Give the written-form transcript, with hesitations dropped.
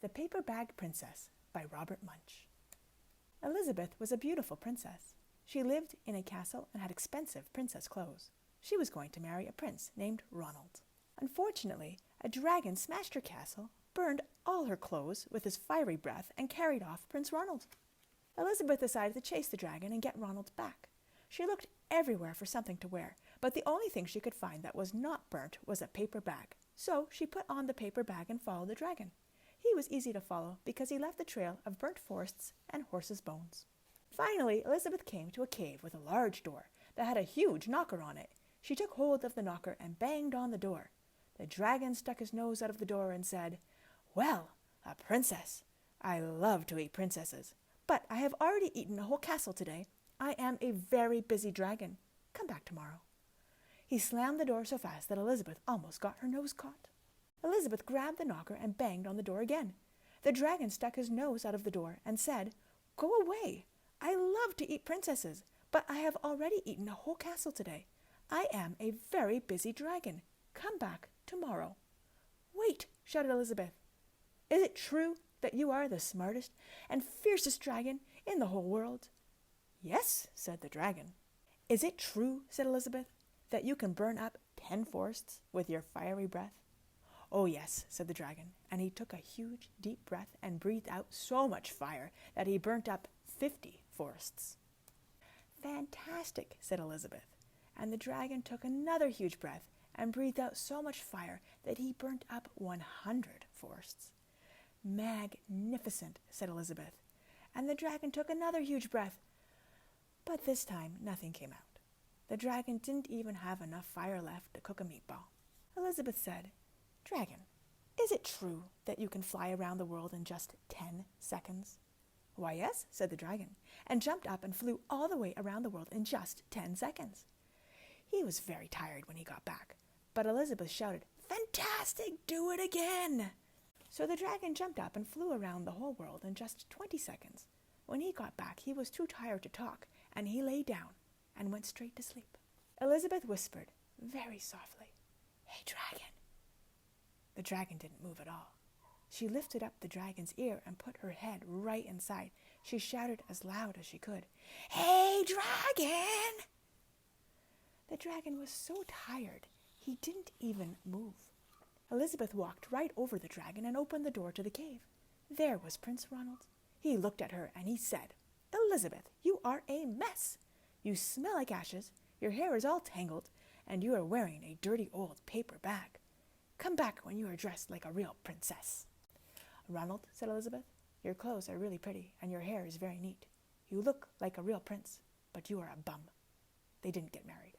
The Paper Bag Princess by Robert Munsch. Elizabeth was a beautiful princess. She lived in a castle and had expensive princess clothes. She was going to marry a prince named Ronald. Unfortunately, a dragon smashed her castle, burned all her clothes with his fiery breath, and carried off Prince Ronald. Elizabeth decided to chase the dragon and get Ronald back. She looked everywhere for something to wear, but the only thing she could find that was not burnt was a paper bag. So she put on the paper bag and followed the dragon. He was easy to follow because he left a trail of burnt forests and horses' bones. Finally, Elizabeth came to a cave with a large door that had a huge knocker on it. She took hold of the knocker and banged on the door. The dragon stuck his nose out of the door and said, "Well, a princess! I love to eat princesses, but I have already eaten a whole castle today. I am a very busy dragon. Come back tomorrow." He slammed the door so fast that Elizabeth almost got her nose caught. Elizabeth grabbed the knocker and banged on the door again. The dragon stuck his nose out of the door and said, "Go away! I love to eat princesses, but I have already eaten a whole castle today. I am a very busy dragon. Come back tomorrow." "Wait!" shouted Elizabeth. "Is it true that you are the smartest and fiercest dragon in the whole world?" "Yes," said the dragon. "Is it true," said Elizabeth, "that you can burn up 10 forests with your fiery breath?" "Oh, yes," said the dragon, and he took a huge, deep breath and breathed out so much fire that he burnt up 50 forests. "Fantastic," said Elizabeth, and the dragon took another huge breath and breathed out so much fire that he burnt up 100 forests. "Magnificent," said Elizabeth, and the dragon took another huge breath, but this time nothing came out. The dragon didn't even have enough fire left to cook a meatball. Elizabeth said, "Dragon, is it true that you can fly around the world in just 10 seconds?" "Why, yes," said the dragon, and jumped up and flew all the way around the world in just 10 seconds. He was very tired when he got back, but Elizabeth shouted, "Fantastic! Do it again!" So the dragon jumped up and flew around the whole world in just 20 seconds. When he got back, he was too tired to talk, and he lay down and went straight to sleep. Elizabeth whispered very softly, "Hey, dragon." The dragon didn't move at all. She lifted up the dragon's ear and put her head right inside. She shouted as loud as she could, "Hey, dragon!" The dragon was so tired, he didn't even move. Elizabeth walked right over the dragon and opened the door to the cave. There was Prince Ronald. He looked at her and he said, "Elizabeth, you are a mess. You smell like ashes, your hair is all tangled, and you are wearing a dirty old paper bag. Come back when you are dressed like a real princess." "Ronald," said Elizabeth, "your clothes are really pretty and your hair is very neat. You look like a real prince, but you are a bum." They didn't get married.